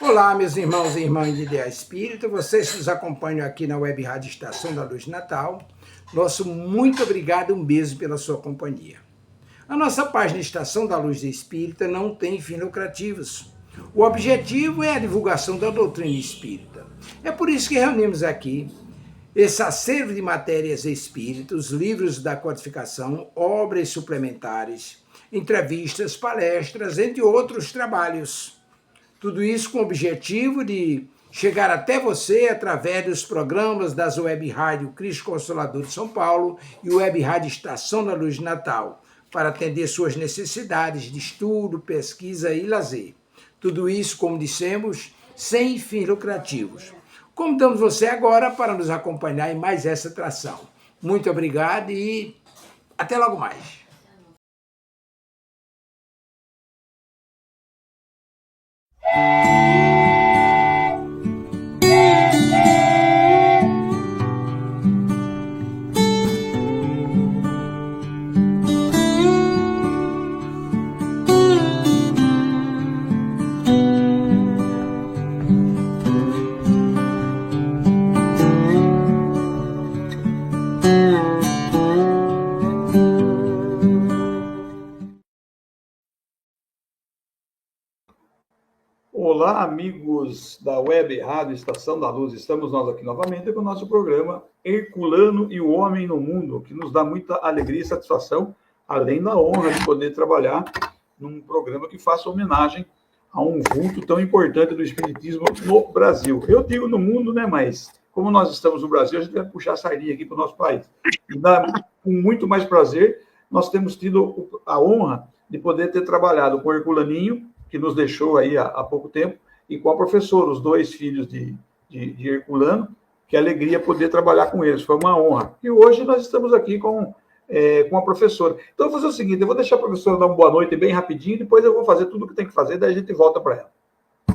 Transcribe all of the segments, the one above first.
Olá, meus irmãos e irmãs de Ideal Espírita, vocês que nos acompanham aqui na Web Rádio Estação da Luz de Natal, nosso muito obrigado e um beijo pela sua companhia. A nossa página Estação da Luz Espírita não tem fins lucrativos. O objetivo é a divulgação da doutrina espírita. É por isso que reunimos aqui esse acervo de matérias espíritas, livros da codificação, obras suplementares, entrevistas, palestras, entre outros trabalhos. Tudo isso com o objetivo de chegar até você através dos programas das Web Rádio Cristo Consolador de São Paulo e Web Rádio Estação da Luz de Natal, para atender suas necessidades de estudo, pesquisa e lazer. Tudo isso, como dissemos, sem fins lucrativos. Convidamos você agora para nos acompanhar em mais essa atração. Muito obrigado e até logo mais. Olá, amigos da Web Rádio Estação da Luz. Estamos nós aqui novamente com o nosso programa Herculano e o Homem no Mundo, que nos dá muita alegria e satisfação, além da honra de poder trabalhar num programa que faça homenagem a um vulto tão importante do espiritismo no Brasil. Eu digo no mundo, né, mas como nós estamos no Brasil, a gente vai puxar a sardinha aqui para o nosso país. E com muito mais prazer, nós temos tido a honra de poder ter trabalhado com o Herculaninho, que nos deixou aí há pouco tempo, e com a professora, os dois filhos de Herculano, que alegria poder trabalhar com eles, foi uma honra. E hoje nós estamos aqui com a professora. Então, eu vou fazer o seguinte, eu vou deixar a professora dar uma boa noite bem rapidinho, depois eu vou fazer tudo o que tem que fazer, daí a gente volta para ela.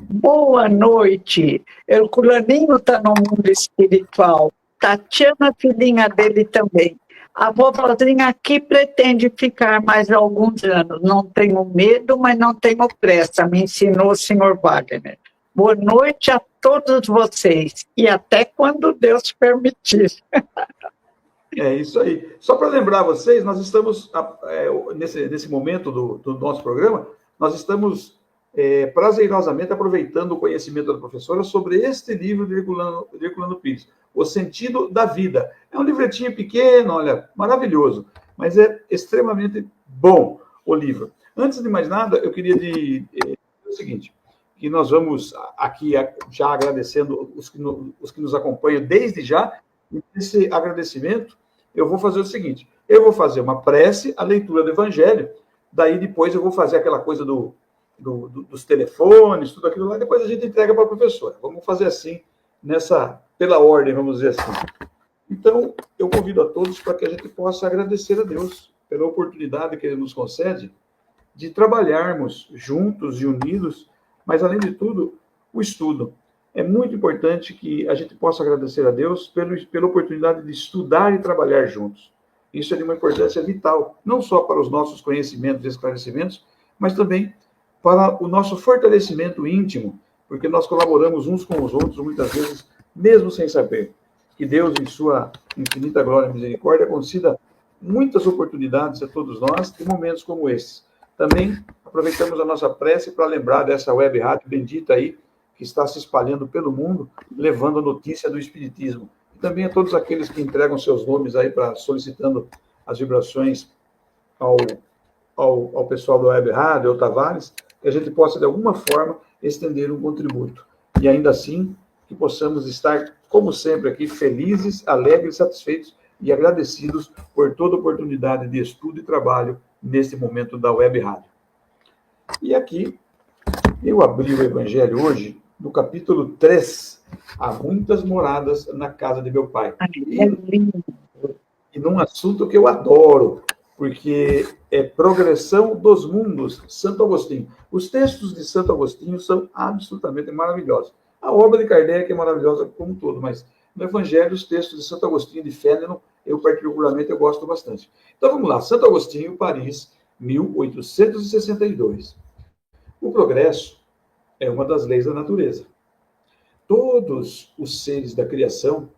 Boa noite. Herculaninho está no mundo espiritual. Tatiana, filhinha dele também. A vovozinha aqui pretende ficar mais alguns anos. Não tenho medo, mas não tenho pressa, me ensinou o senhor Wagner. Boa noite a todos vocês, e até quando Deus permitir. É isso aí. Só para lembrar vocês, nós estamos, nesse momento do nosso programa, nós estamos prazerosamente aproveitando o conhecimento da professora sobre este livro de Herculano Pires, O Sentido da Vida. É um livretinho pequeno, olha, maravilhoso, mas é extremamente bom o livro. Antes de mais nada, eu queria dizer o seguinte, que nós vamos aqui já agradecendo os que nos acompanham desde já, e nesse agradecimento eu vou fazer o seguinte, eu vou fazer uma prece, a leitura do Evangelho, daí depois eu vou fazer aquela coisa dos telefones, tudo aquilo lá, depois a gente entrega para a professora. Vamos fazer assim, pela ordem, vamos dizer assim. Então, eu convido a todos para que a gente possa agradecer a Deus pela oportunidade que Ele nos concede de trabalharmos juntos e unidos, mas, além de tudo, o estudo. É muito importante que a gente possa agradecer a Deus pela oportunidade de estudar e trabalhar juntos. Isso é de uma importância vital, não só para os nossos conhecimentos e esclarecimentos, mas também para o nosso fortalecimento íntimo, porque nós colaboramos uns com os outros, muitas vezes, mesmo sem saber. Que Deus, em sua infinita glória e misericórdia, conceda muitas oportunidades a todos nós em momentos como esses. Também aproveitamos a nossa prece para lembrar dessa web rádio bendita aí, que está se espalhando pelo mundo, levando a notícia do Espiritismo. E também a todos aqueles que entregam seus nomes aí solicitando as vibrações ao pessoal do Web Rádio, ao Tavares, que a gente possa, de alguma forma, estender um contributo. E ainda assim, que possamos estar, como sempre, aqui felizes, alegres, satisfeitos e agradecidos por toda oportunidade de estudo e trabalho nesse momento da Web Rádio. E aqui, eu abri o Evangelho hoje, no capítulo 3, Há muitas moradas na casa de meu pai. E num assunto que eu adoro, porque é Progressão dos Mundos, Santo Agostinho. Os textos de Santo Agostinho são absolutamente maravilhosos. A obra de Kardec é maravilhosa como um todo, mas no Evangelho, os textos de Santo Agostinho de Fénelon, eu particularmente gosto bastante. Então vamos lá, Santo Agostinho, Paris, 1862. O progresso é uma das leis da natureza. Todos os seres da criação,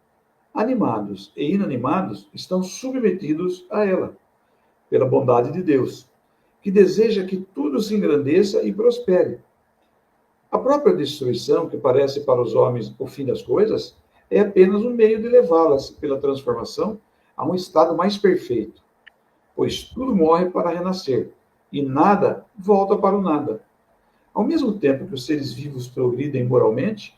animados e inanimados, estão submetidos a ela, pela bondade de Deus, que deseja que tudo se engrandeça e prospere. A própria destruição, que parece para os homens o fim das coisas, é apenas um meio de levá-las, pela transformação, a um estado mais perfeito, pois tudo morre para renascer, e nada volta para o nada. Ao mesmo tempo que os seres vivos progridem moralmente,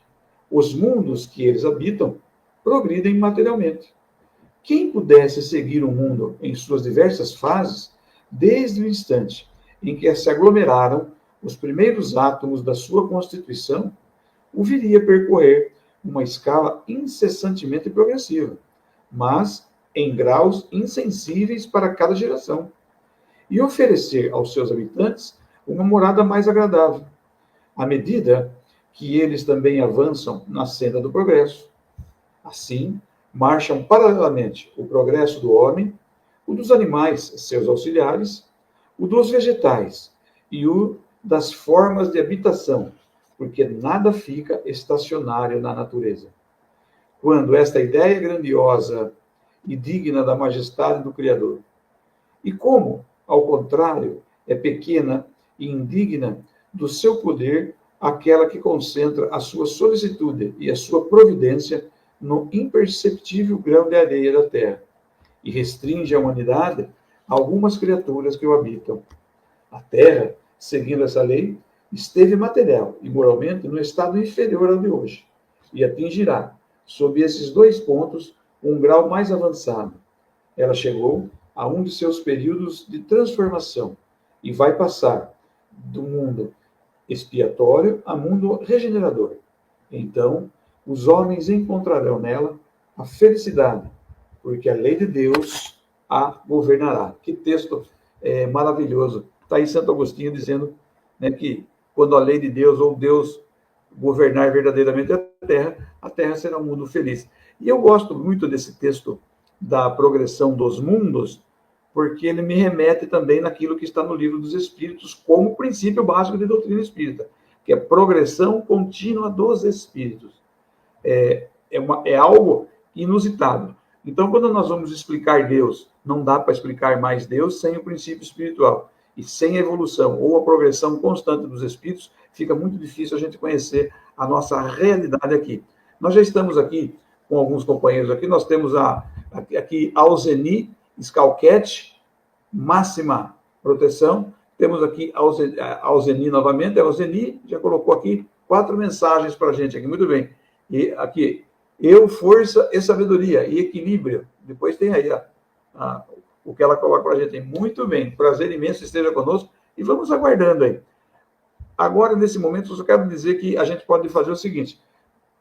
os mundos que eles habitam progridem materialmente. Quem pudesse seguir o mundo em suas diversas fases, desde o instante em que se aglomeraram os primeiros átomos da sua constituição, o viria percorrer uma escala incessantemente progressiva, mas em graus insensíveis para cada geração, e oferecer aos seus habitantes uma morada mais agradável, à medida que eles também avançam na senda do progresso. Assim, marcham paralelamente o progresso do homem, o dos animais, seus auxiliares, o dos vegetais e o das formas de habitação, porque nada fica estacionário na natureza. Quando esta ideia grandiosa e digna da majestade do Criador, e como, ao contrário, é pequena e indigna do seu poder aquela que concentra a sua solicitude e a sua providência no imperceptível grão de areia da terra, e restringe a humanidade a algumas criaturas que o habitam. A terra, seguindo essa lei, esteve material e moralmente no estado inferior ao de hoje, e atingirá, sob esses dois pontos, um grau mais avançado. Ela chegou a um de seus períodos de transformação e vai passar do mundo expiatório a mundo regenerador. Então, os homens encontrarão nela a felicidade, porque a lei de Deus a governará. Que texto maravilhoso. Está aí Santo Agostinho dizendo, né, que quando a lei de Deus ou Deus governar verdadeiramente a terra será um mundo feliz. E eu gosto muito desse texto da progressão dos mundos, porque ele me remete também naquilo que está no Livro dos Espíritos, como princípio básico de doutrina espírita, que é progressão contínua dos espíritos. É algo inusitado. Então, quando nós vamos explicar Deus, não dá para explicar mais Deus sem o princípio espiritual. E sem a evolução ou a progressão constante dos espíritos, fica muito difícil a gente conhecer a nossa realidade aqui. Nós já estamos aqui com alguns companheiros aqui, nós temos aqui Alzeni Scalquete, máxima proteção. Temos aqui Alzeni novamente, a Alzeni já colocou aqui 4 mensagens para a gente aqui, muito bem. E aqui, eu, força e sabedoria, e equilíbrio. Depois tem aí o que ela coloca para a gente. Muito bem, prazer imenso, esteja conosco, e vamos aguardando aí. Agora, nesse momento, eu só quero dizer que a gente pode fazer o seguinte,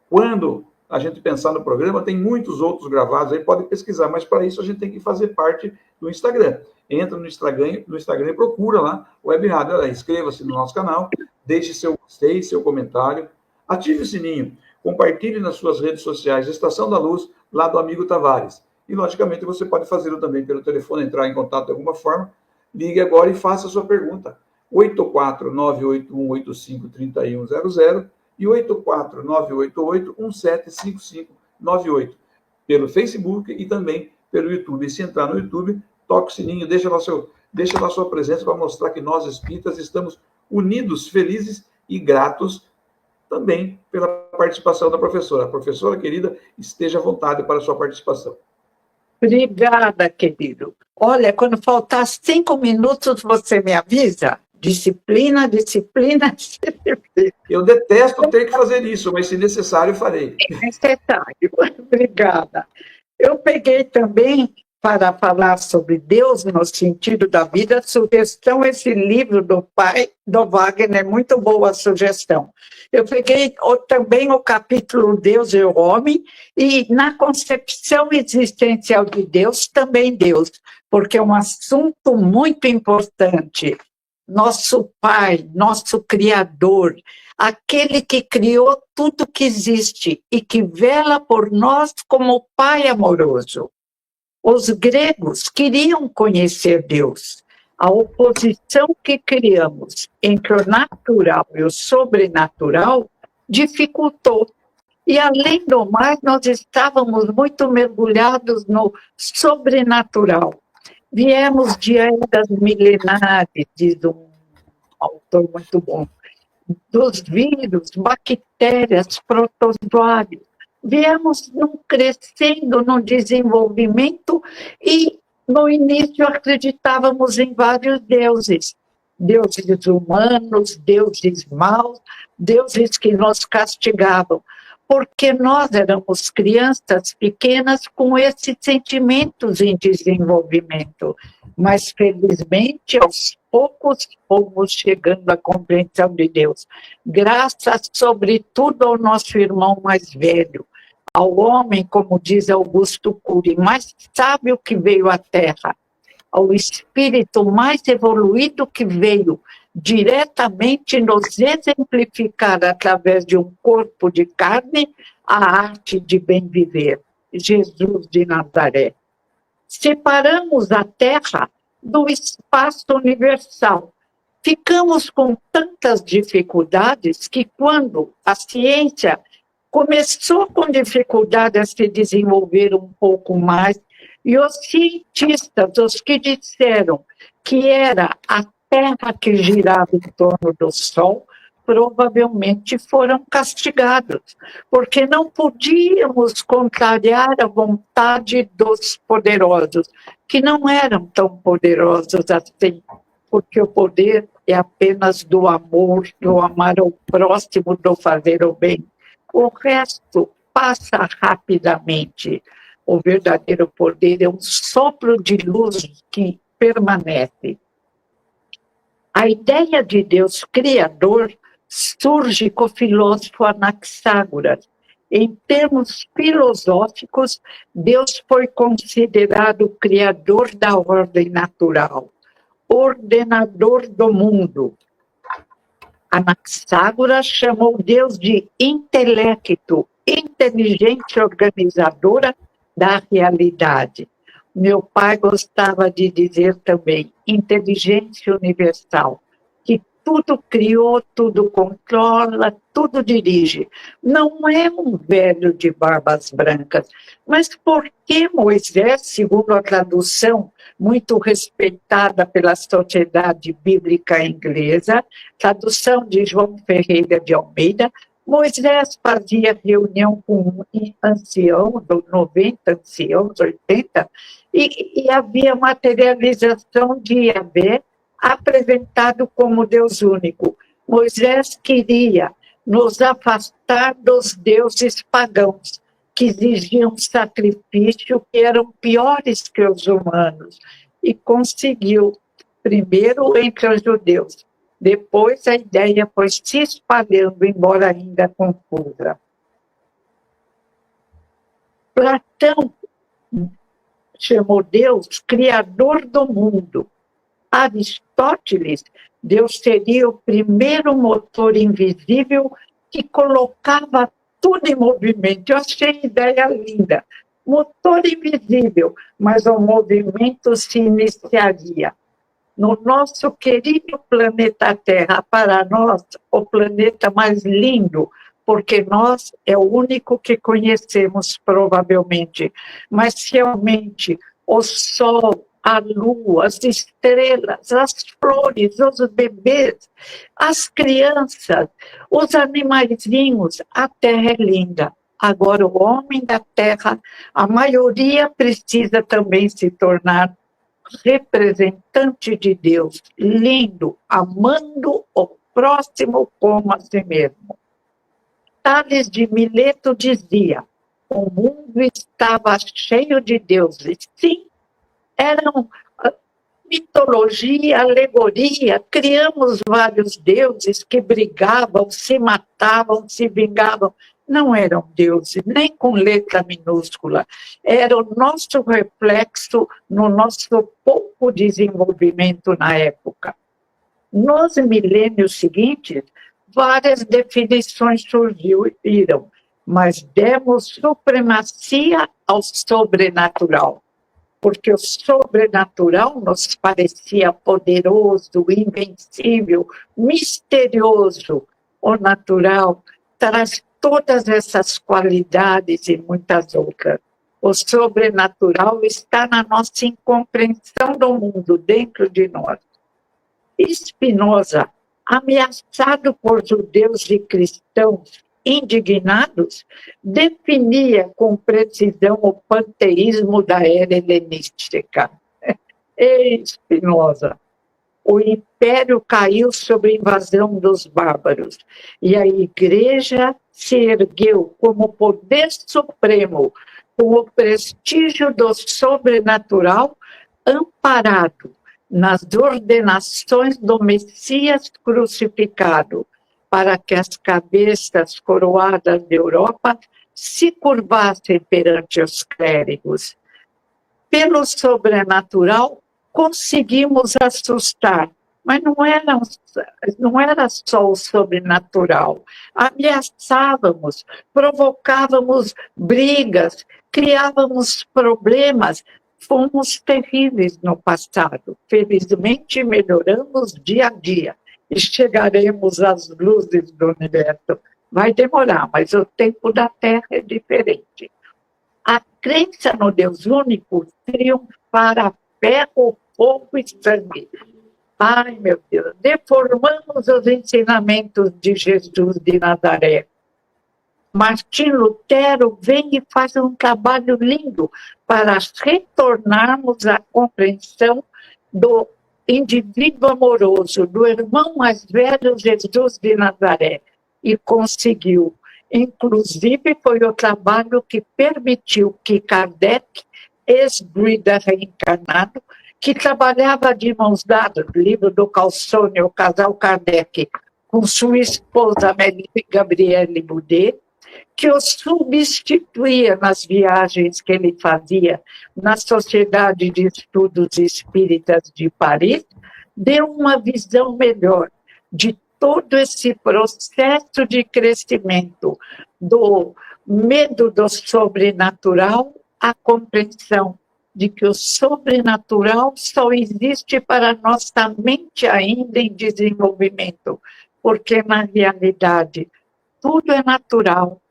quando a gente pensar no programa, tem muitos outros gravados aí, pode pesquisar, mas para isso a gente tem que fazer parte do Instagram. Entra no Instagram e procura lá o Web Rádio. Inscreva-se no nosso canal, deixe seu gostei, seu comentário, ative o sininho, compartilhe nas suas redes sociais, Estação da Luz, lá do amigo Tavares. E, logicamente, você pode fazê-lo também pelo telefone, entrar em contato de alguma forma. Ligue agora e faça a sua pergunta. 84981853100 e 84988175598. Pelo Facebook e também pelo YouTube. E se entrar no YouTube, toque o sininho, deixa lá sua presença para mostrar que nós, espíritas, estamos unidos, felizes e gratos também pela participação da professora. A professora querida, esteja à vontade para a sua participação. Obrigada, querido. Olha, quando faltar 5 minutos, você me avisa? Disciplina, disciplina, disciplina. Eu detesto ter que fazer isso, mas se necessário, farei. É necessário. Obrigada. Eu peguei também, para falar sobre Deus no sentido da vida, sugestão, esse livro do pai, do Wagner, muito boa sugestão. Eu peguei também o capítulo Deus e o Homem, e na concepção existencial de Deus, também Deus, porque é um assunto muito importante. Nosso Pai, nosso Criador, aquele que criou tudo que existe e que vela por nós como Pai amoroso. Os gregos queriam conhecer Deus. A oposição que criamos entre o natural e o sobrenatural dificultou. E, além do mais, nós estávamos muito mergulhados no sobrenatural. Viemos de eras milenares, diz um autor muito bom, dos vírus, bactérias, protozoários. Viemos crescendo no desenvolvimento e, no início, acreditávamos em vários deuses. Deuses humanos, deuses maus, deuses que nos castigavam. Porque nós éramos crianças pequenas com esses sentimentos em desenvolvimento. Mas, felizmente, aos poucos fomos chegando à compreensão de Deus. Graças, sobretudo, ao nosso irmão mais velho, ao homem, como diz Augusto Cury, mais sábio que veio à Terra, ao espírito mais evoluído que veio diretamente nos exemplificar através de um corpo de carne a arte de bem viver, Jesus de Nazaré. Separamos a Terra do espaço universal. Ficamos com tantas dificuldades que, quando a ciência começou com dificuldade a se desenvolver um pouco mais, e os cientistas, os que disseram que era a Terra que girava em torno do Sol, provavelmente foram castigados, porque não podíamos contrariar a vontade dos poderosos, que não eram tão poderosos assim, porque o poder é apenas do amor, do amar ao próximo, do fazer o bem. O resto passa rapidamente. O verdadeiro poder é um sopro de luz que permanece. A ideia de Deus Criador surge com o filósofo Anaxágoras. Em termos filosóficos, Deus foi considerado o criador da ordem natural, ordenador do mundo. Anaxágoras chamou Deus de intelecto, inteligência organizadora da realidade. Meu pai gostava de dizer também, inteligência universal, que tudo criou, tudo controla, tudo dirige. Não é um velho de barbas brancas, mas por que Moisés, segundo a tradução muito respeitada pela Sociedade Bíblica Inglesa, tradução de João Ferreira de Almeida, Moisés fazia reunião com um ancião, 90 anciãos, 80, e havia materialização de Yahvé apresentado como Deus único. Moisés queria nos afastar dos deuses pagãos, que exigiam sacrifício, que eram piores que os humanos, e conseguiu, primeiro entre os judeus. Depois a ideia foi se espalhando, embora ainda confusa. Platão chamou Deus criador do mundo. Aristóteles, Deus seria o primeiro motor invisível que colocava tudo em movimento. Eu achei a ideia linda. Motor invisível, mas o movimento se iniciaria no nosso querido planeta Terra, para nós, o planeta mais lindo, porque nós é o único que conhecemos, provavelmente. Mas realmente, o Sol, a Lua, as estrelas, as flores, os bebês, as crianças, os animaizinhos, a Terra é linda. Agora, o homem da Terra, a maioria precisa também se tornar representante de Deus, lindo, amando o próximo como a si mesmo. Tales de Mileto dizia, o mundo estava cheio de deuses. Sim, eram mitologia, alegoria, criamos vários deuses que brigavam, se matavam, se vingavam. Não eram deuses, nem com letra minúscula. Era o nosso reflexo no nosso pouco desenvolvimento na época. Nos milênios seguintes, várias definições surgiram, mas demos supremacia ao sobrenatural. porque o sobrenatural nos parecia poderoso, invencível, misterioso. O natural traz todas essas qualidades e muitas outras. O sobrenatural está na nossa incompreensão do mundo, dentro de nós. Spinoza, ameaçado por judeus e cristãos indignados, definia com precisão o panteísmo da era helenística. Ei, Spinoza! O império caiu sob a invasão dos bárbaros e a igreja se ergueu como poder supremo, com o prestígio do sobrenatural amparado nas ordenações do Messias crucificado, para que as cabeças coroadas da Europa se curvassem perante os clérigos. Pelo sobrenatural, conseguimos assustar, mas não era só o sobrenatural. Ameaçávamos, provocávamos brigas, criávamos problemas. Fomos terríveis no passado. Felizmente, melhoramos dia a dia e chegaremos às luzes do universo. Vai demorar, mas o tempo da Terra é diferente. A crença no Deus único triunfará ferro, fogo e sangue. Ai, meu Deus, deformamos os ensinamentos de Jesus de Nazaré. Martim Lutero vem e faz um trabalho lindo para retornarmos à compreensão do indivíduo amoroso, do irmão mais velho Jesus de Nazaré, e conseguiu. Inclusive, foi o trabalho que permitiu que Kardec, ex-druida reencarnado, que trabalhava de mãos dadas, livro do Calçone, o casal Kardec, com sua esposa Gabriele Boudet, que o substituía nas viagens que ele fazia na Sociedade de Estudos Espíritas de Paris, deu uma visão melhor de todo esse processo de crescimento, do medo do sobrenatural à compreensão de que o sobrenatural só existe para nossa mente ainda em desenvolvimento, porque na realidade tudo é natural,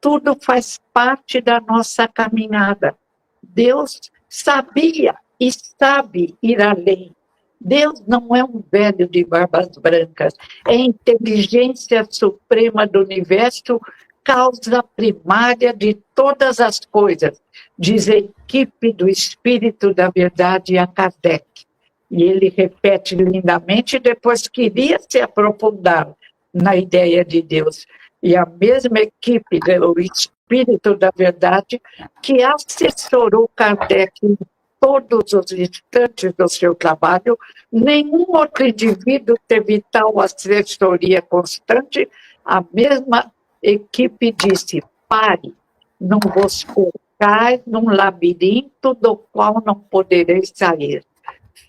tudo faz parte da nossa caminhada. Deus sabia e sabe ir além. Deus não é um velho de barbas brancas, é a inteligência suprema do universo, causa primária de todas as coisas, diz a equipe do Espírito da Verdade a Kardec. E ele repete lindamente, e depois queria se aprofundar na ideia de Deus. E a mesma equipe do Espírito da Verdade que assessorou Kardec em todos os instantes do seu trabalho, nenhum outro indivíduo teve tal assessoria constante. A mesma equipe disse: pare, não vos colocais num labirinto do qual não podereis sair.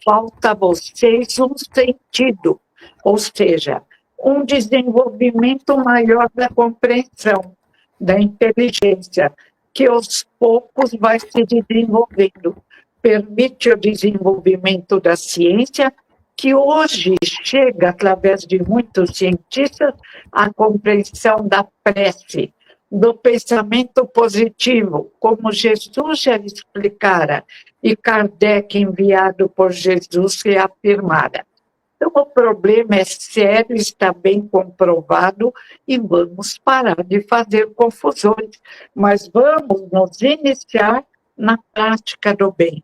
Falta a vocês um sentido, ou seja, um desenvolvimento maior da compreensão, da inteligência, que aos poucos vai se desenvolvendo. Permite o desenvolvimento da ciência, que hoje chega, através de muitos cientistas, à compreensão da prece, do pensamento positivo, como Jesus já explicara, e Kardec, enviado por Jesus, reafirmara. Então, o problema é sério, está bem comprovado, e vamos parar de fazer confusões, mas vamos nos iniciar na prática do bem,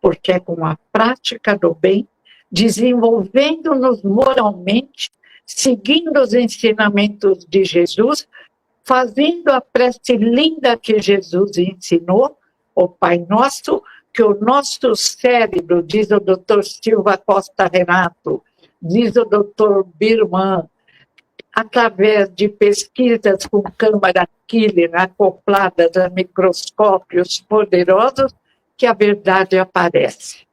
porque é com a prática do bem, desenvolvendo-nos moralmente, seguindo os ensinamentos de Jesus, fazendo a prece linda que Jesus ensinou, o Pai Nosso, que o nosso cérebro, diz o Dr. Silva Costa Renato, diz o Dr. Birman, através de pesquisas com câmara Killer acopladas a microscópios poderosos, que a verdade aparece.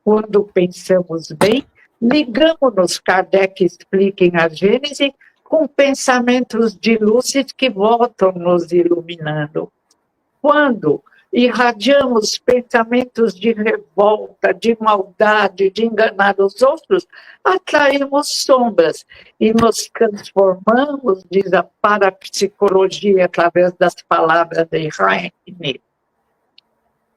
Quando pensamos bem, ligamos-nos, Kardec explica em A Gênese, com pensamentos de luzes que voltam nos iluminando. Quando irradiamos pensamentos de revolta, de maldade, de enganar os outros, atraímos sombras e nos transformamos, diz a parapsicologia, através das palavras de Heine,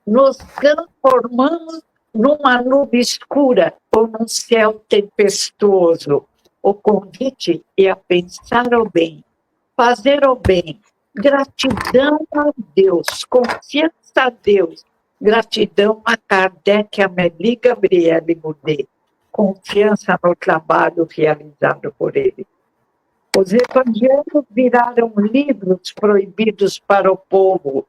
nos transformamos numa nuvem escura ou num céu tempestuoso. O convite é a pensar o bem, fazer o bem, gratidão a Deus, confiança a Deus, gratidão a Kardec, Amélie, Gabriele Goudet, confiança no trabalho realizado por ele. Os evangelhos viraram livros proibidos para o povo.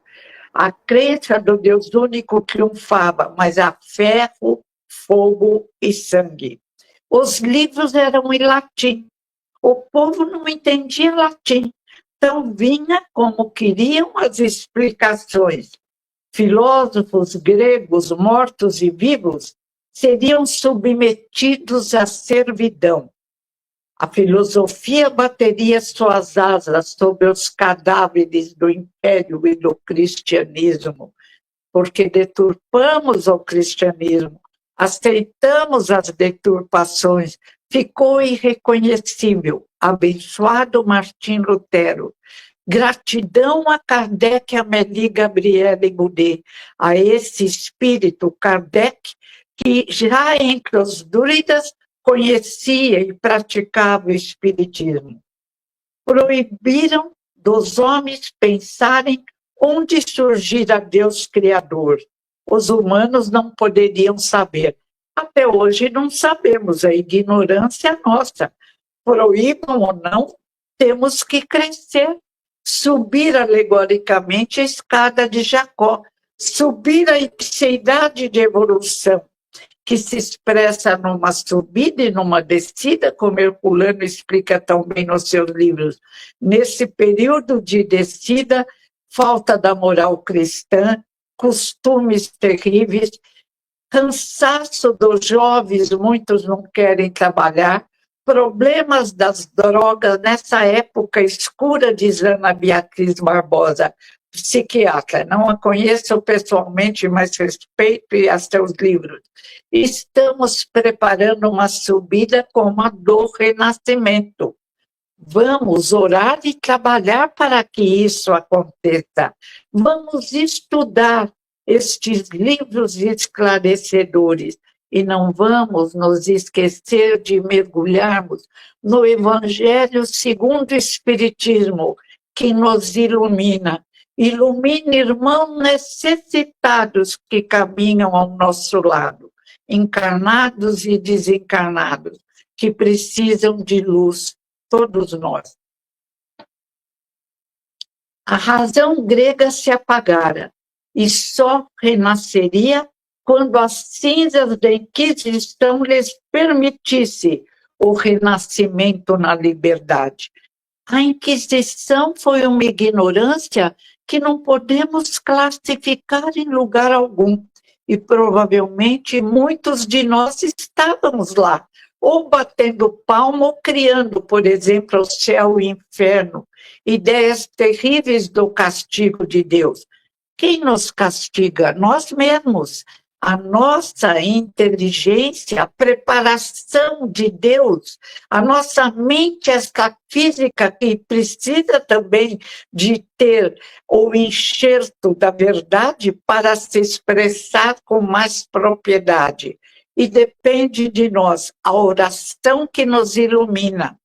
A crença do Deus único triunfava, mas a ferro, fogo e sangue. Os livros eram em latim. O povo não entendia latim. Então vinha como queriam as explicações. Filósofos gregos mortos e vivos seriam submetidos à servidão. A filosofia bateria suas asas sobre os cadáveres do império e do cristianismo, porque deturpamos o cristianismo, aceitamos as deturpações, ficou irreconhecível. Abençoado Martim Lutero. Gratidão a Kardec, Amélie, Gabriele Goudet, a esse espírito Kardec, que já entre os druidas conhecia e praticava o espiritismo. Proibiram dos homens pensarem onde surgira Deus Criador. Os humanos não poderiam saber. Até hoje não sabemos, a ignorância é nossa. Proíbam ou não, temos que crescer. Subir alegoricamente a escada de Jacó. Subir a ipseidade de evolução, que se expressa numa subida e numa descida, como Herculano explica tão bem nos seus livros. Nesse período de descida, falta da moral cristã, costumes terríveis, cansaço dos jovens, muitos não querem trabalhar, problemas das drogas nessa época escura, diz Ana Beatriz Barbosa, psiquiatra. Não a conheço pessoalmente, mas respeito e a seus livros. Estamos preparando uma subida como a do Renascimento. Vamos orar e trabalhar para que isso aconteça. Vamos estudar estes livros esclarecedores e não vamos nos esquecer de mergulharmos no Evangelho segundo o Espiritismo, que nos ilumina. Ilumina irmãos necessitados que caminham ao nosso lado, encarnados e desencarnados, que precisam de luz, todos nós. A razão grega se apagara e só renasceria quando as cinzas da Inquisição lhes permitisse o renascimento na liberdade. A Inquisição foi uma ignorância que não podemos classificar em lugar algum. E provavelmente muitos de nós estávamos lá, ou batendo palma ou criando, por exemplo, o céu e o inferno, ideias terríveis do castigo de Deus. Quem nos castiga? Nós mesmos. A nossa inteligência, a preparação de Deus, a nossa mente extrafísica, que precisa também de ter o enxerto da verdade para se expressar com mais propriedade. E depende de nós, a oração que nos ilumina.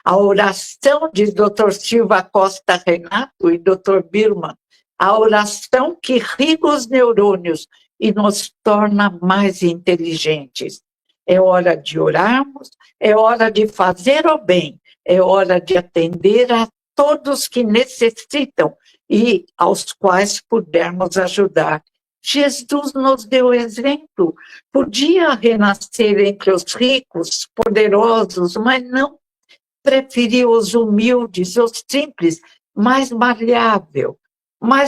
A oração, diz Dr. Silva Costa Renato e Dr. Birman, a oração que irriga os neurônios e nos torna mais inteligentes. É hora de orarmos, é hora de fazer o bem, é hora de atender a todos que necessitam e aos quais pudermos ajudar. Jesus nos deu exemplo. Podia renascer entre os ricos, poderosos, mas não. Preferiu os humildes, os simples, mais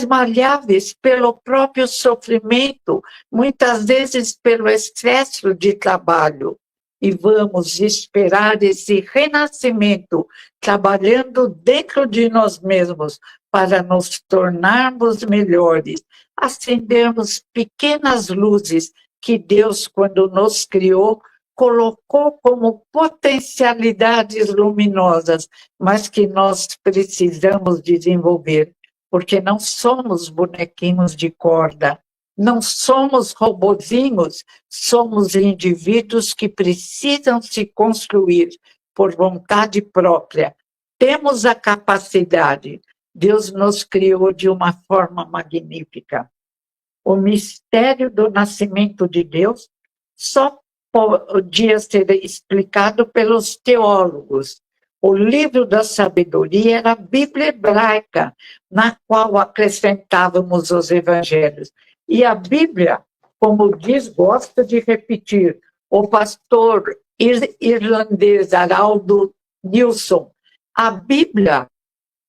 malháveis pelo próprio sofrimento, muitas vezes pelo excesso de trabalho. E vamos esperar esse renascimento, trabalhando dentro de nós mesmos, para nos tornarmos melhores, acendermos pequenas luzes que Deus, quando nos criou, colocou como potencialidades luminosas, mas que nós precisamos desenvolver, porque não somos bonequinhos de corda, não somos robozinhos, somos indivíduos que precisam se construir por vontade própria. Temos a capacidade. Deus nos criou de uma forma magnífica. O mistério do nascimento de Deus só podia ser explicado pelos teólogos. O livro da sabedoria era a Bíblia hebraica, na qual acrescentávamos os evangelhos. E a Bíblia, como diz, gosta de repetir, o pastor irlandês Haroldo Nilsson, a Bíblia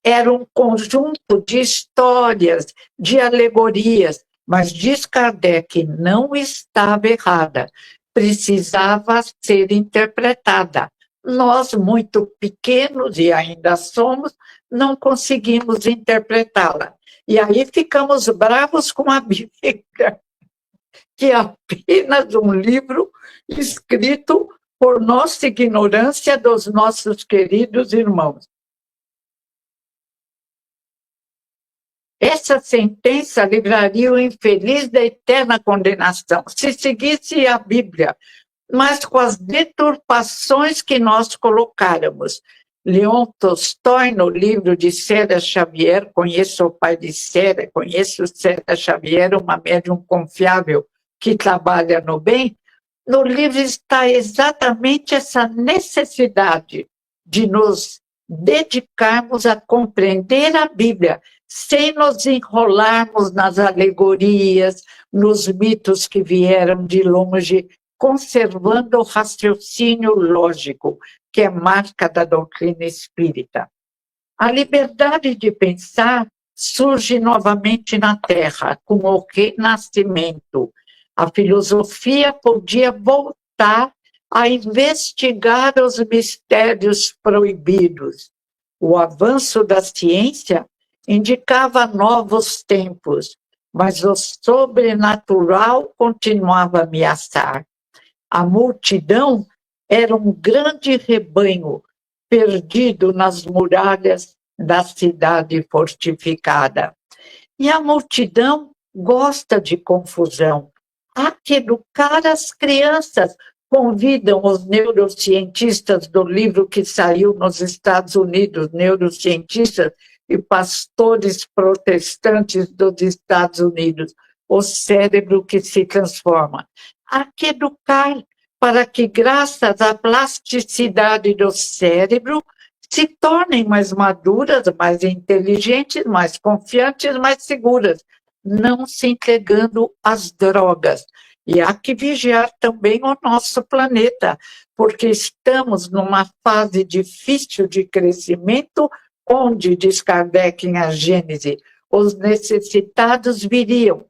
era um conjunto de histórias, de alegorias, mas diz Kardec, não estava errada, precisava ser interpretada. Nós, muito pequenos, e ainda somos, não conseguimos interpretá-la. E aí ficamos bravos com a Bíblia, que é apenas um livro escrito por nossa ignorância dos nossos queridos irmãos. Essa sentença livraria o infeliz da eterna condenação, se seguisse a Bíblia, mas com as deturpações que nós colocáramos. Leon Tolstói, no livro de Célia Xavier, conheço o pai de Célia, conheço Célia Xavier, uma médium confiável que trabalha no bem, no livro está exatamente essa necessidade de nos dedicarmos a compreender a Bíblia, sem nos enrolarmos nas alegorias, nos mitos que vieram de longe, conservando o raciocínio lógico, que é marca da doutrina espírita. A liberdade de pensar surge novamente na Terra, com o renascimento. A filosofia podia voltar a investigar os mistérios proibidos. O avanço da ciência indicava novos tempos, mas o sobrenatural continuava a ameaçar. A multidão era um grande rebanho perdido nas muralhas da cidade fortificada. E a multidão gosta de confusão. Há que educar as crianças, convidam os neurocientistas do livro que saiu nos Estados Unidos, neurocientistas e pastores protestantes dos Estados Unidos, o cérebro que se transforma. Há que educar para que, graças à plasticidade do cérebro, se tornem mais maduras, mais inteligentes, mais confiantes, mais seguras, não se entregando às drogas. E há que vigiar também o nosso planeta, porque estamos numa fase difícil de crescimento, onde, diz Kardec em A Gênese, os necessitados viriam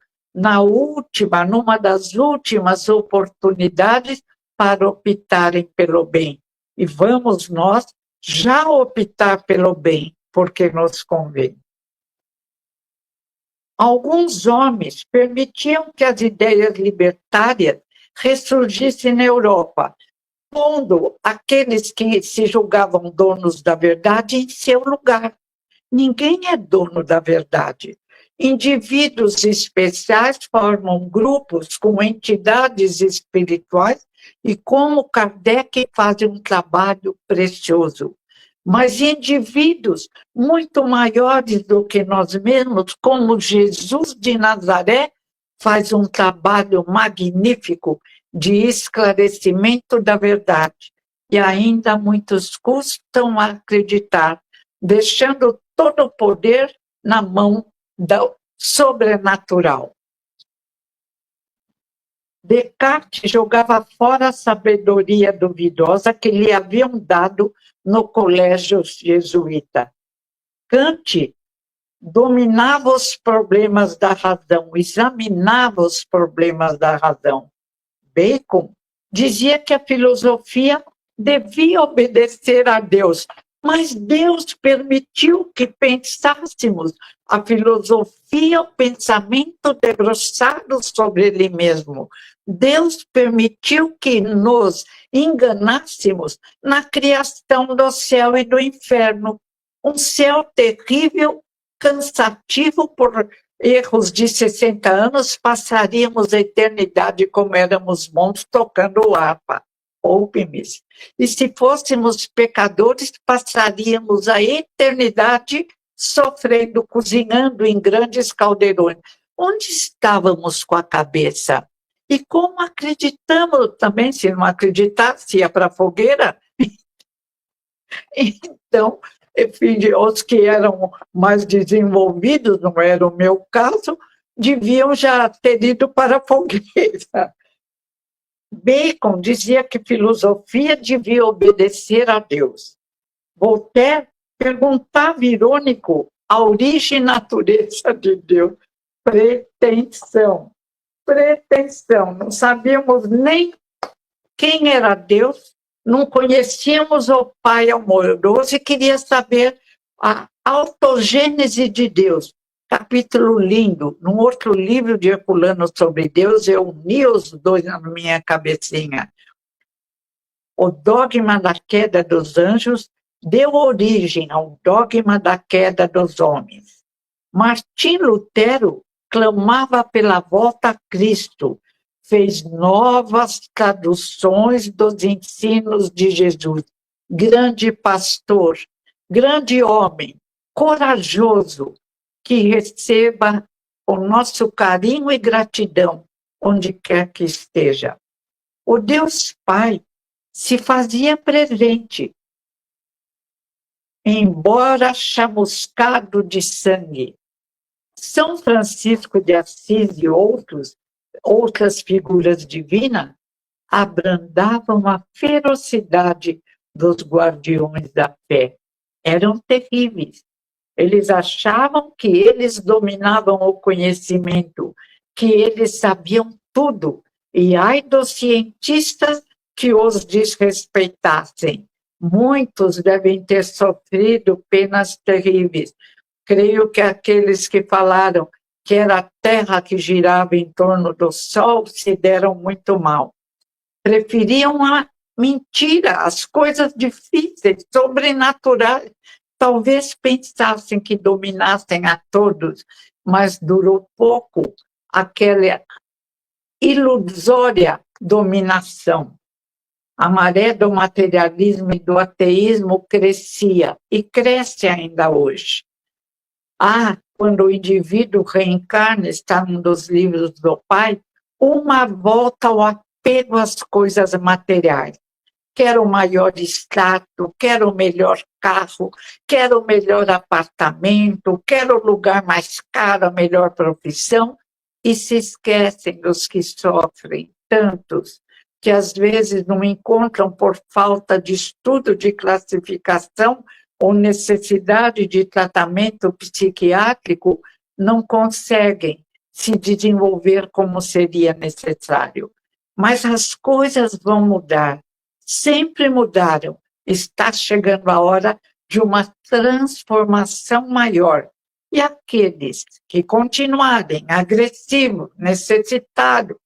numa das últimas oportunidades para optarem pelo bem. E vamos nós já optar pelo bem, porque nos convém. Alguns homens permitiam que as ideias libertárias ressurgissem na Europa, pondo aqueles que se julgavam donos da verdade em seu lugar. Ninguém é dono da verdade. Indivíduos especiais formam grupos com entidades espirituais e, como Kardec, fazem um trabalho precioso. Mas indivíduos muito maiores do que nós mesmos, como Jesus de Nazaré, faz um trabalho magnífico de esclarecimento da verdade. E ainda muitos custam a acreditar, deixando todo o poder na mão do sobrenatural. Descartes jogava fora a sabedoria duvidosa que lhe haviam dado no colégio jesuíta. Kant dominava os problemas da razão, examinava os problemas da razão. Bacon dizia que a filosofia devia obedecer a Deus, Mas Deus permitiu que pensássemos a filosofia, o pensamento debruçado sobre Ele mesmo. Deus permitiu que nos enganássemos na criação do céu e do inferno. Um céu terrível, cansativo por erros de 60 anos, passaríamos a eternidade como éramos bons tocando harpa. Poupe-me. E se fôssemos pecadores, passaríamos a eternidade sofrendo, cozinhando em grandes caldeirões. Onde estávamos com a cabeça? E como acreditamos também, se não acreditasse, ia para a fogueira? Então, enfim, os que eram mais desenvolvidos, não era o meu caso, deviam já ter ido para a fogueira. Bacon dizia que filosofia devia obedecer a Deus. Voltaire perguntava irônico a origem e natureza de Deus. Pretensão. Não sabíamos nem quem era Deus, não conhecíamos o Pai amoroso e queria saber a autogênese de Deus. Capítulo lindo. Num outro livro de Herculano sobre Deus, eu uni os dois na minha cabecinha. O dogma da queda dos anjos deu origem ao dogma da queda dos homens. Martim Lutero clamava pela volta a Cristo, fez novas traduções dos ensinos de Jesus. Grande pastor, grande homem, corajoso, que receba o nosso carinho e gratidão onde quer que esteja. O Deus Pai se fazia presente, embora chamuscado de sangue. São Francisco de Assis e outras figuras divinas abrandavam a ferocidade dos guardiões da fé. Eram terríveis. Eles achavam que eles dominavam o conhecimento, que eles sabiam tudo, e ai dos cientistas que os desrespeitassem. Muitos devem ter sofrido penas terríveis. Creio que aqueles que falaram que era a Terra que girava em torno do Sol se deram muito mal. Preferiam a mentira, as coisas difíceis, sobrenaturais. Talvez pensassem que dominassem a todos, mas durou pouco aquela ilusória dominação. A maré do materialismo e do ateísmo crescia e cresce ainda hoje. Quando o indivíduo reencarna, está num dos livros do Pai, uma volta ao apego às coisas materiais. Quero o maior status, quero o melhor carro, quero o melhor apartamento, quero o lugar mais caro, a melhor profissão, e se esquecem dos que sofrem, tantos, que às vezes não encontram por falta de estudo de classificação ou necessidade de tratamento psiquiátrico, não conseguem se desenvolver como seria necessário. Mas as coisas vão mudar. Sempre mudaram. Está chegando a hora de uma transformação maior. E aqueles que continuarem agressivos, necessitados,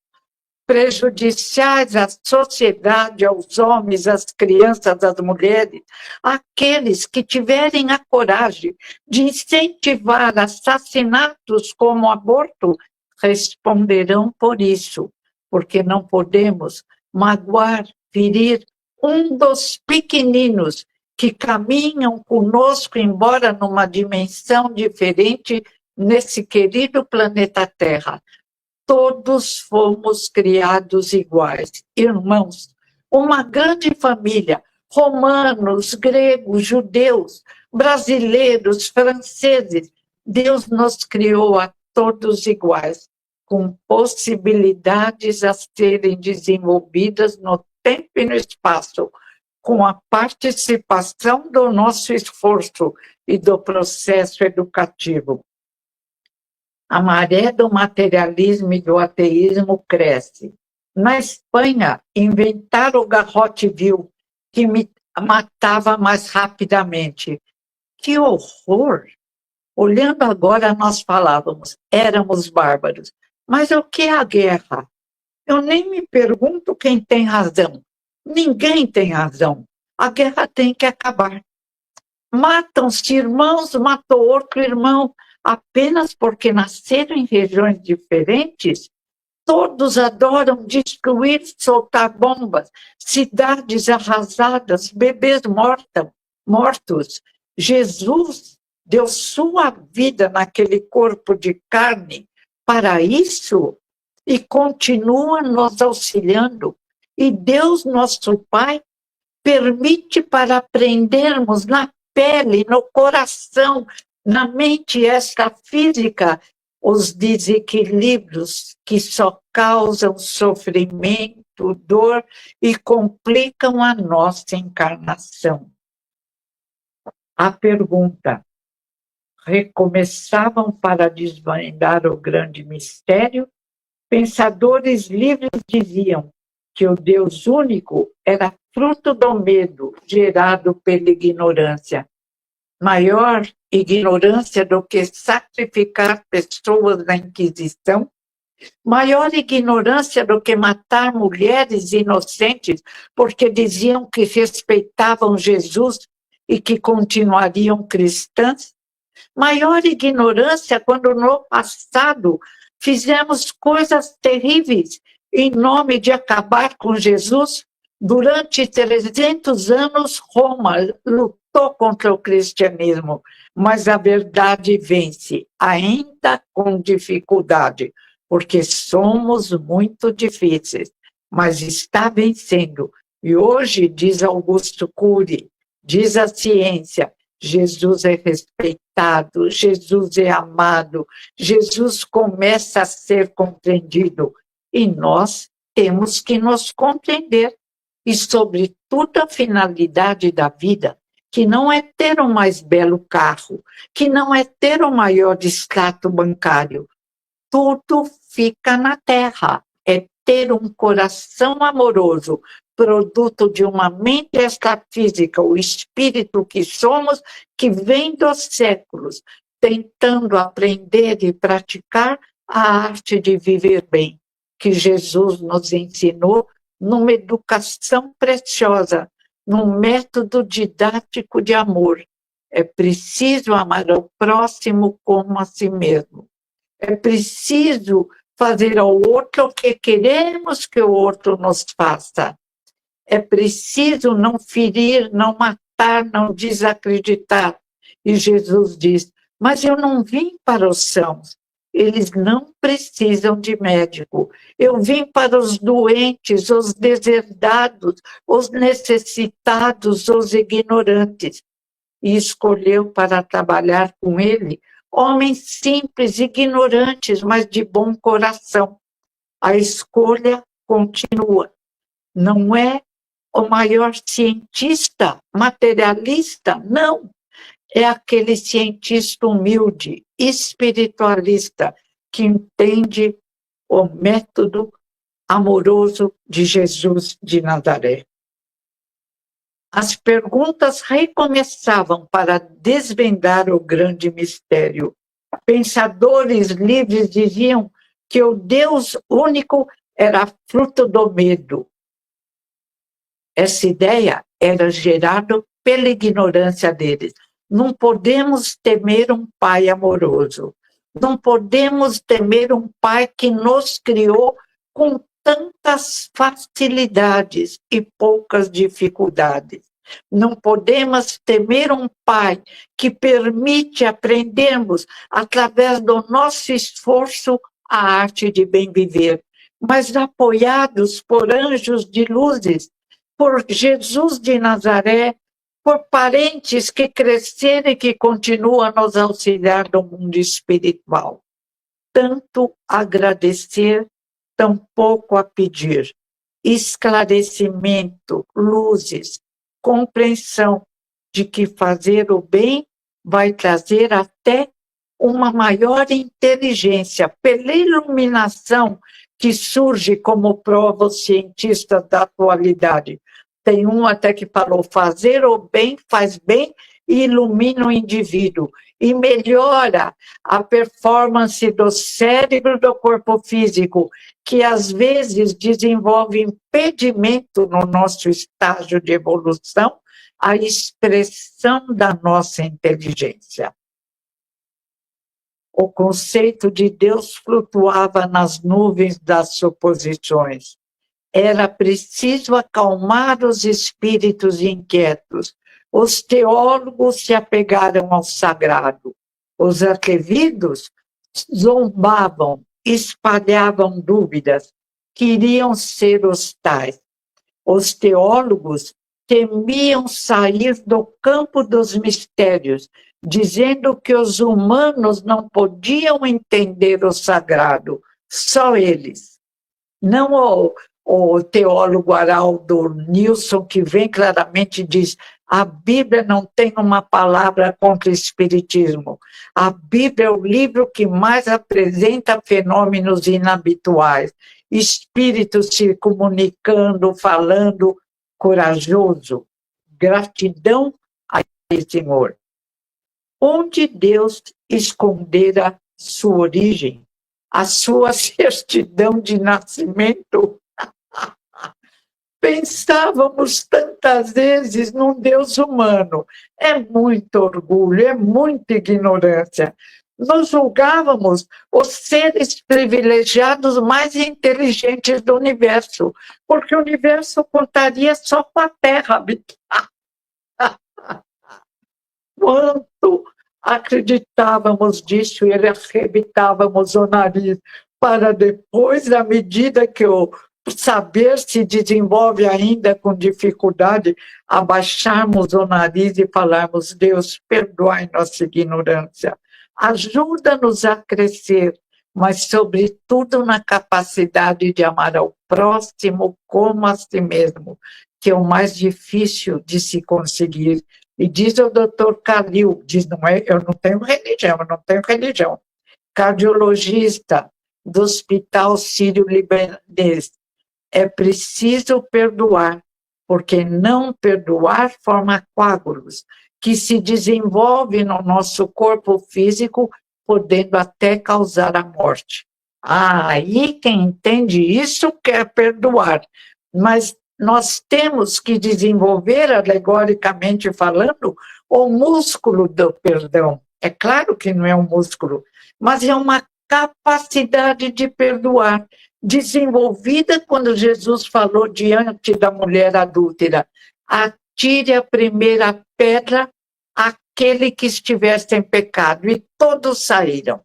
prejudiciais à sociedade, aos homens, às crianças, às mulheres, aqueles que tiverem a coragem de incentivar assassinatos como aborto, responderão por isso, porque não podemos magoar, ferir um dos pequeninos que caminham conosco, embora numa dimensão diferente, nesse querido planeta Terra. Todos fomos criados iguais, irmãos, uma grande família, romanos, gregos, judeus, brasileiros, franceses. Deus nos criou a todos iguais, com possibilidades a serem desenvolvidas no tempo e no espaço, com a participação do nosso esforço e do processo educativo. A maré do materialismo e do ateísmo cresce. Na Espanha, inventaram o garrote vil, que matava mais rapidamente. Que horror! Olhando agora, nós falávamos, éramos bárbaros. Mas o que é a guerra? Eu nem me pergunto quem tem razão. Ninguém tem razão. A guerra tem que acabar. Matam-se irmãos, matou outro irmão, apenas porque nasceram em regiões diferentes. Todos adoram destruir, soltar bombas, cidades arrasadas, bebês mortos. Jesus deu sua vida naquele corpo de carne para isso e continua nos auxiliando. E Deus, nosso Pai, permite para aprendermos na pele, no coração, na mente extrafísica, os desequilíbrios que só causam sofrimento, dor e complicam a nossa encarnação. A pergunta: recomeçavam para desvendar o grande mistério? Pensadores livres diziam que o Deus único era fruto do medo gerado pela ignorância. Maior ignorância do que sacrificar pessoas na Inquisição? Maior ignorância do que matar mulheres inocentes porque diziam que respeitavam Jesus e que continuariam cristãs? Maior ignorância quando no passado fizemos coisas terríveis em nome de acabar com Jesus? Durante 300 anos, Roma lutou contra o cristianismo, mas a verdade vence, ainda com dificuldade, porque somos muito difíceis, mas está vencendo. E hoje, diz Augusto Cury, diz a ciência, Jesus é respeitado, Jesus é amado, Jesus começa a ser compreendido. E nós temos que nos compreender. E, sobretudo, a finalidade da vida, que não é ter o mais belo carro, que não é ter o maior extrato bancário. Tudo fica na terra. É ter um coração amoroso, produto de uma mente extrafísica, o espírito que somos, que vem dos séculos, tentando aprender e praticar a arte de viver bem, que Jesus nos ensinou numa educação preciosa, num método didático de amor. É preciso amar ao próximo como a si mesmo. É preciso fazer ao outro o que queremos que o outro nos faça. É preciso não ferir, não matar, não desacreditar. E Jesus diz, mas eu não vim para os sãos. Eles não precisam de médico. Eu vim para os doentes, os deserdados, os necessitados, os ignorantes. E escolheu para trabalhar com ele homens simples, ignorantes, mas de bom coração. A escolha continua. Não é o maior cientista, materialista, não. É aquele cientista humilde, espiritualista, que entende o método amoroso de Jesus de Nazaré. As perguntas recomeçavam para desvendar o grande mistério. Pensadores livres diziam que o Deus único era fruto do medo. Essa ideia era gerada pela ignorância deles. Não podemos temer um pai amoroso. Não podemos temer um pai que nos criou com tantas facilidades e poucas dificuldades. Não podemos temer um pai que permite aprendermos, através do nosso esforço, a arte de bem viver, mas apoiados por anjos de luzes, por Jesus de Nazaré, por parentes que cresceram e que continuam a nos auxiliar no mundo espiritual. Tanto agradecer, tão pouco a pedir. Esclarecimento, luzes, compreensão de que fazer o bem vai trazer até uma maior inteligência, pela iluminação que surge como prova os cientistas da atualidade. Tem um até que falou, fazer o bem faz bem e ilumina o indivíduo. E melhora a performance do cérebro e do corpo físico, que às vezes desenvolve impedimento no nosso estágio de evolução, a expressão da nossa inteligência. O conceito de Deus flutuava nas nuvens das suposições. Era preciso acalmar os espíritos inquietos. Os teólogos se apegaram ao sagrado. Os atrevidos zombavam, espalhavam dúvidas, queriam ser os tais. Os teólogos temiam sair do campo dos mistérios, dizendo que os humanos não podiam entender o sagrado, só eles. Não o teólogo Haroldo Nilson, que vem claramente e diz: a Bíblia não tem uma palavra contra o espiritismo. A Bíblia é o livro que mais apresenta fenômenos inabituais. Espíritos se comunicando, falando, corajoso. Gratidão a Senhor. Onde Deus escondera sua origem, a sua certidão de nascimento? Pensávamos tantas vezes num Deus humano. É muito orgulho, é muita ignorância. Nós julgávamos os seres privilegiados mais inteligentes do universo, porque o universo contaria só com a Terra habitada. Quanto acreditávamos disso e arrebitávamos o nariz, para depois, à medida que o saber se desenvolve ainda com dificuldade, abaixarmos o nariz e falarmos: Deus, perdoai nossa ignorância, ajuda-nos a crescer, mas sobretudo na capacidade de amar ao próximo como a si mesmo, que é o mais difícil de se conseguir. E diz o doutor Calil, diz, não é, eu não tenho religião, cardiologista do Hospital Sírio-Libanês, é preciso perdoar, porque não perdoar forma coágulos, que se desenvolve no nosso corpo físico, podendo até causar a morte. Aí quem entende isso quer perdoar, mas nós temos que desenvolver, alegoricamente falando, o músculo do perdão. É claro que não é um músculo, mas é uma capacidade de perdoar, desenvolvida quando Jesus falou diante da mulher adúltera: atire a primeira pedra aquele que estivesse em pecado, e todos saíram.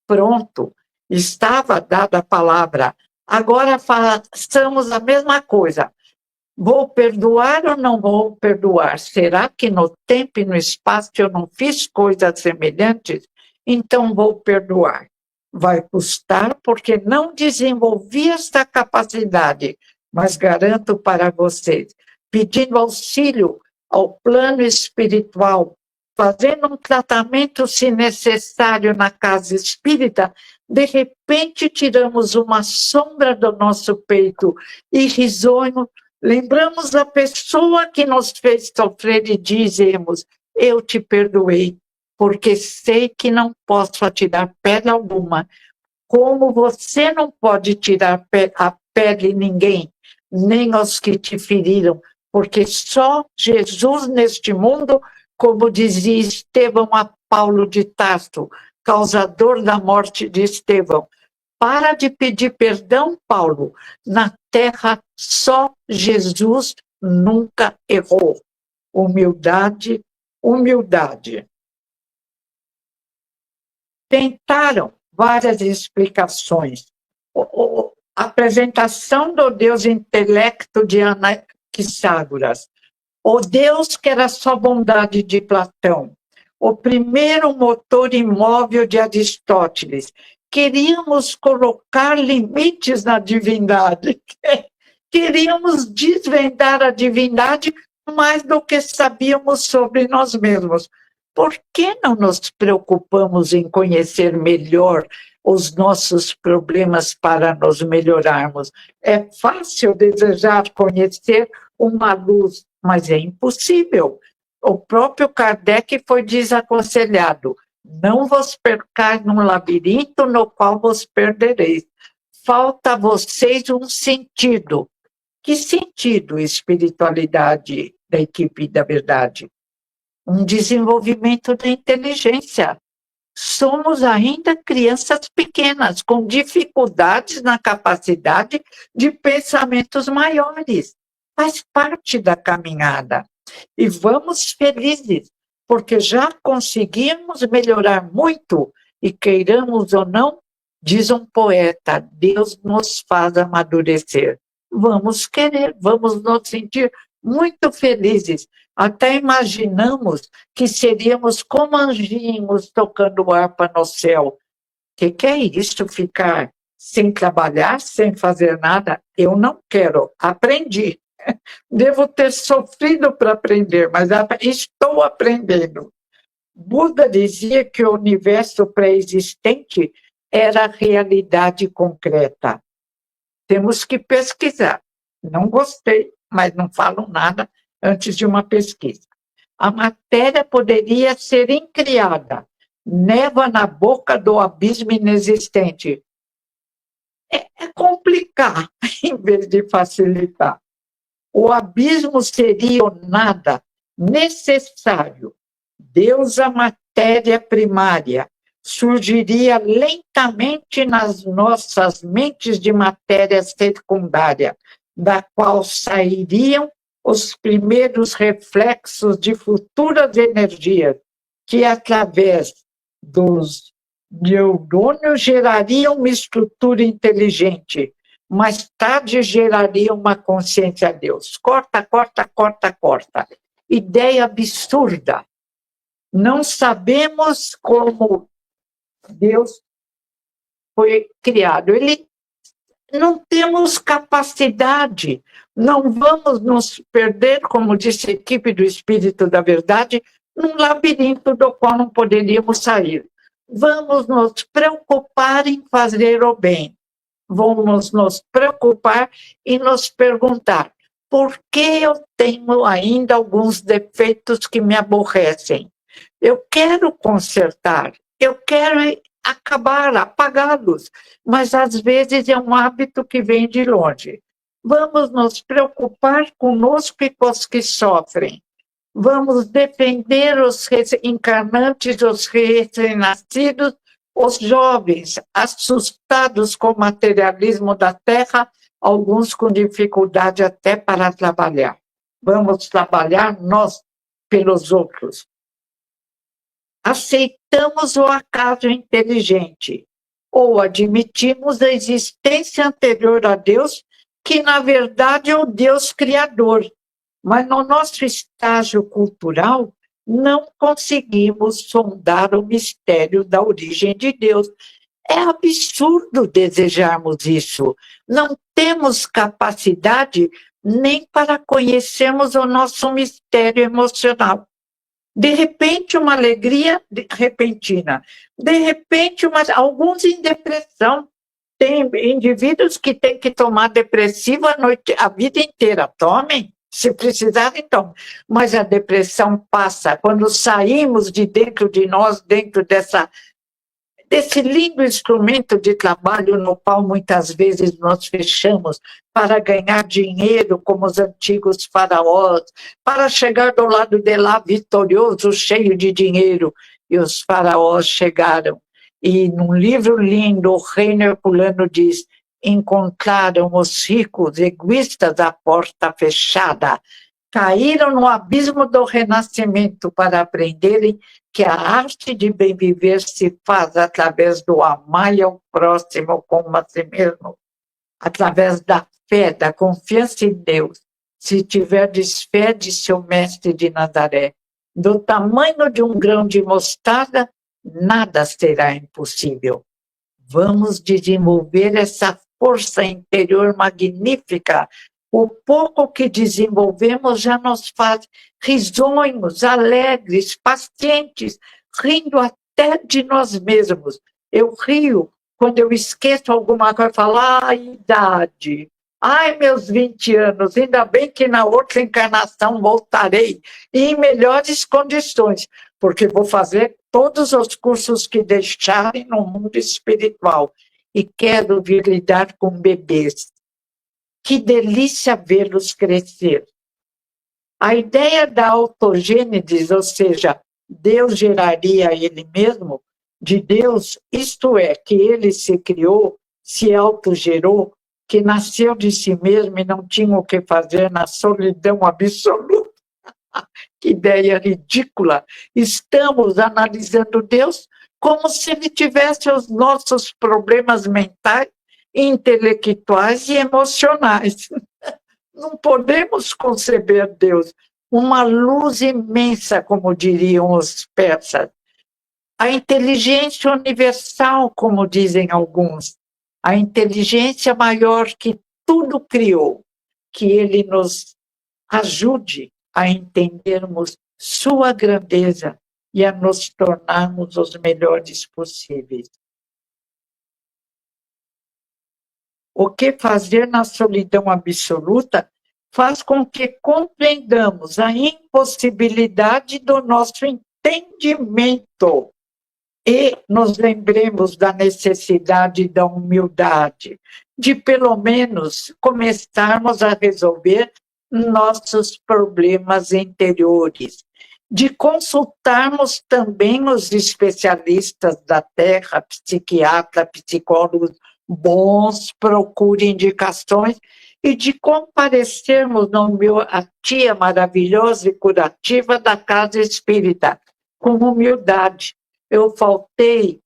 Pronto, estava dada a palavra. Agora façamos a mesma coisa. Vou perdoar ou não vou perdoar? Será que no tempo e no espaço eu não fiz coisas semelhantes? Então vou perdoar. Vai custar porque não desenvolvi esta capacidade, mas garanto para vocês, pedindo auxílio ao plano espiritual, fazendo um tratamento, se necessário, na casa espírita, de repente tiramos uma sombra do nosso peito e risonho, lembramos a pessoa que nos fez sofrer e dizemos: eu te perdoei, porque sei que não posso atirar pedra alguma, como você não pode tirar a pele ninguém, nem aos que te feriram, porque só Jesus neste mundo, como dizia Estevão a Paulo de Tarso, causador da morte de Estevão. Para de pedir perdão, Paulo. Na terra, só Jesus nunca errou. Humildade, humildade. Tentaram várias explicações. A apresentação do Deus intelecto de Anaxágoras. O Deus que era só bondade de Platão. O primeiro motor imóvel de Aristóteles. Queríamos colocar limites na divindade. Queríamos desvendar a divindade mais do que sabíamos sobre nós mesmos. Por que não nos preocupamos em conhecer melhor os nossos problemas para nos melhorarmos? É fácil desejar conhecer uma luz, mas é impossível. O próprio Kardec foi desaconselhado: não vos percais num labirinto no qual vos perdereis. Falta a vocês um sentido. Que sentido, espiritualidade da equipe da verdade? Um desenvolvimento da inteligência. Somos ainda crianças pequenas, com dificuldades na capacidade de pensamentos maiores. Faz parte da caminhada. E vamos felizes, porque já conseguimos melhorar muito, e queiramos ou não, diz um poeta, Deus nos faz amadurecer. Vamos querer, vamos nos sentir muito felizes. Até imaginamos que seríamos como anjinhos tocando harpa no céu. Que é isso, ficar sem trabalhar, sem fazer nada? Eu não quero, aprendi. Devo ter sofrido para aprender, mas estou aprendendo. Buda dizia que o universo pré-existente era a realidade concreta. Temos que pesquisar. Não gostei, mas não falo nada antes de uma pesquisa. A matéria poderia ser incriada. Neva na boca do abismo inexistente. É complicar, em vez de facilitar. O abismo seria o nada necessário. Deus, a matéria primária, surgiria lentamente nas nossas mentes de matéria secundária, da qual sairiam os primeiros reflexos de futuras energias, que, através dos neurônios, gerariam uma estrutura inteligente. Mais tarde geraria uma consciência a Deus. Corta, corta, corta, corta. Ideia absurda. Não sabemos como Deus foi criado. Não temos capacidade. Não vamos nos perder, como disse a equipe do Espírito da Verdade, num labirinto do qual não poderíamos sair. Vamos nos preocupar em fazer o bem. Vamos nos preocupar e nos perguntar: por que eu tenho ainda alguns defeitos que me aborrecem? Eu quero consertar, eu quero acabar, apagá-los, mas às vezes é um hábito que vem de longe. Vamos nos preocupar conosco e com os que sofrem. Vamos defender os encarnantes, os recém-nascidos, os jovens, assustados com o materialismo da terra, alguns com dificuldade até para trabalhar. Vamos trabalhar nós pelos outros. Aceitamos o acaso inteligente, ou admitimos a existência anterior a Deus, que na verdade é o Deus Criador. Mas no nosso estágio cultural, não conseguimos sondar o mistério da origem de Deus. É absurdo desejarmos isso. Não temos capacidade nem para conhecermos o nosso mistério emocional. De repente, uma alegria repentina. De repente, alguns em depressão. Tem indivíduos que têm que tomar depressivo a vida inteira. Tomem. Se precisar, então. Mas a depressão passa quando saímos de dentro de nós, dentro desse lindo instrumento de trabalho no qual muitas vezes nós fechamos para ganhar dinheiro, como os antigos faraós, para chegar do lado de lá vitorioso, cheio de dinheiro. E os faraós chegaram. E num livro lindo, o Reino Herculano diz: encontraram os ricos egoístas à porta fechada, caíram no abismo do renascimento para aprenderem que a arte de bem viver se faz através do amar ao próximo como a si mesmo, através da fé, da confiança em Deus. Se tiverdes fé, disse o mestre de Nazaré, do tamanho de um grão de mostarda, nada será impossível. Vamos desenvolver essa força interior magnífica. O pouco que desenvolvemos já nos faz risonhos, alegres, pacientes, rindo até de nós mesmos. Eu rio quando eu esqueço alguma coisa e falo, idade. Ai, meus 20 anos, ainda bem que na outra encarnação voltarei em melhores condições, porque vou fazer todos os cursos que deixarem no mundo espiritual e quero vir lidar com bebês. Que delícia vê-los crescer. A ideia da autogênese, ou seja, Deus geraria ele mesmo, de Deus, isto é, que ele se criou, se autogerou, que nasceu de si mesmo e não tinha o que fazer na solidão absoluta. Que ideia ridícula! Estamos analisando Deus como se ele tivesse os nossos problemas mentais, intelectuais e emocionais. Não podemos conceber Deus uma luz imensa, como diriam os persas. A inteligência universal, como dizem alguns, a inteligência maior que tudo criou, que ele nos ajude a entendermos sua grandeza e a nos tornarmos os melhores possíveis. O que fazer na solidão absoluta faz com que compreendamos a impossibilidade do nosso entendimento e nos lembremos da necessidade da humildade, de pelo menos começarmos a resolver nossos problemas interiores, de consultarmos também os especialistas da Terra, psiquiatra, psicólogos bons, procure indicações, e de comparecermos a tia maravilhosa e curativa da Casa Espírita, com humildade. Eu faltei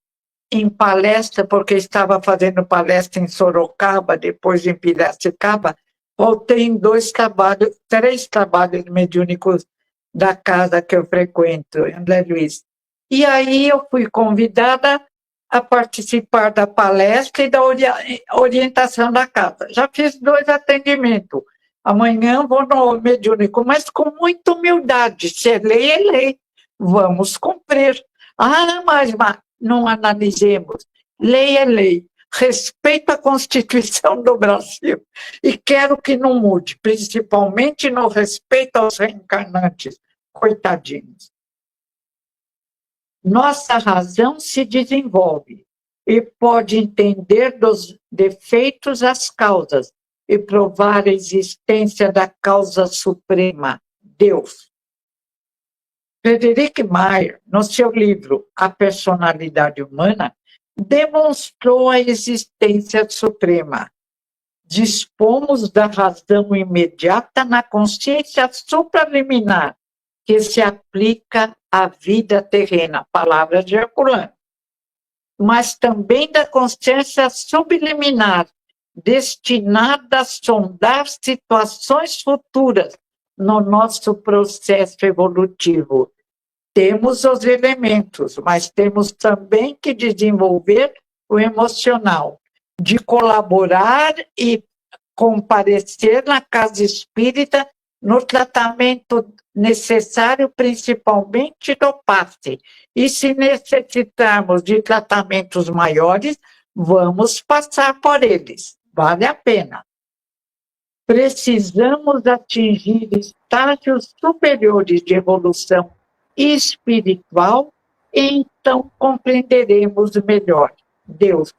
em palestra, porque estava fazendo palestra em Sorocaba, depois em Piracicaba, faltei em 3 trabalhos mediúnicos da casa que eu frequento, André Luiz. E aí eu fui convidada a participar da palestra e da orientação da casa. Já fiz 2 atendimentos. Amanhã vou no mediúnico, mas com muita humildade. Se é lei, é lei. Vamos cumprir. Mas não analisemos. Lei é lei. Respeito a Constituição do Brasil. E quero que não mude, principalmente no respeito aos reencarnantes. Coitadinhos. Nossa razão se desenvolve e pode entender dos defeitos as causas e provar a existência da causa suprema, Deus. Friedrich Hayek, no seu livro A Personalidade Humana, demonstrou a existência suprema. Dispomos da razão imediata na consciência supraliminar, que se aplica à vida terrena, palavras de Herculano, mas também da consciência subliminar, destinada a sondar situações futuras no nosso processo evolutivo. Temos os elementos, mas temos também que desenvolver o emocional, de colaborar e comparecer na casa espírita no tratamento necessário, principalmente do passe. E se necessitarmos de tratamentos maiores, vamos passar por eles. Vale a pena. Precisamos atingir estágios superiores de evolução espiritual, e então compreenderemos melhor Deus.